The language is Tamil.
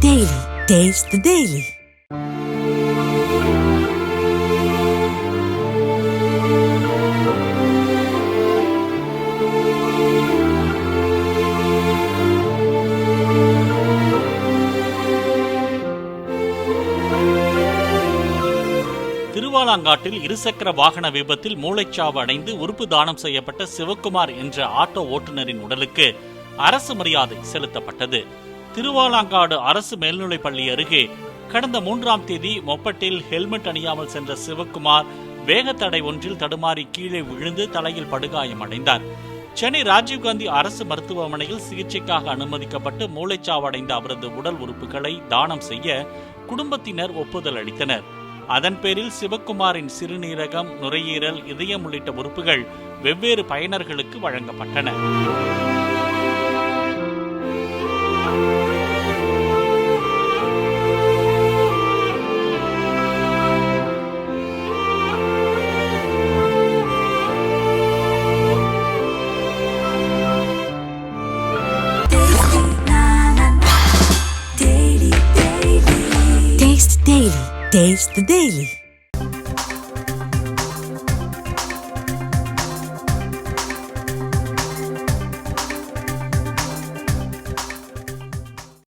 Daily. Taste the Daily. திருவாலாங்காட்டில் இருசக்கர வாகன விபத்தில் மூளைச்சாவு அடைந்து உறுப்பு தானம் செய்யப்பட்ட சிவக்குமார் என்ற ஆட்டோ ஓட்டுநரின் உடலுக்கு அரசு மரியாதை செலுத்தப்பட்டது. திருவாலாங்காடு அரசு மேல்நிலைப் பள்ளி அருகே கடந்த 3ஆம் தேதி மொப்பட்டில் ஹெல்மெட் அணியாமல் சென்ற சிவக்குமார் வேகத்தடை ஒன்றில் தடுமாறி கீழே விழுந்து தலையில் படுகாயம் அடைந்தார். சென்னை ராஜீவ்காந்தி அரசு மருத்துவமனையில் சிகிச்சைக்காக அனுமதிக்கப்பட்டு மூளைச்சாவடைந்த அவரது உடல் உறுப்புகளை தானம் செய்ய குடும்பத்தினர் ஒப்புதல் அளித்தனர். அதன் பேரில் சிவக்குமாரின் சிறுநீரகம், நுரையீரல், இதயம் உள்ளிட்ட உறுப்புகள் வெவ்வேறு பயனர்களுக்கு வழங்கப்பட்டன. Taste the Daily.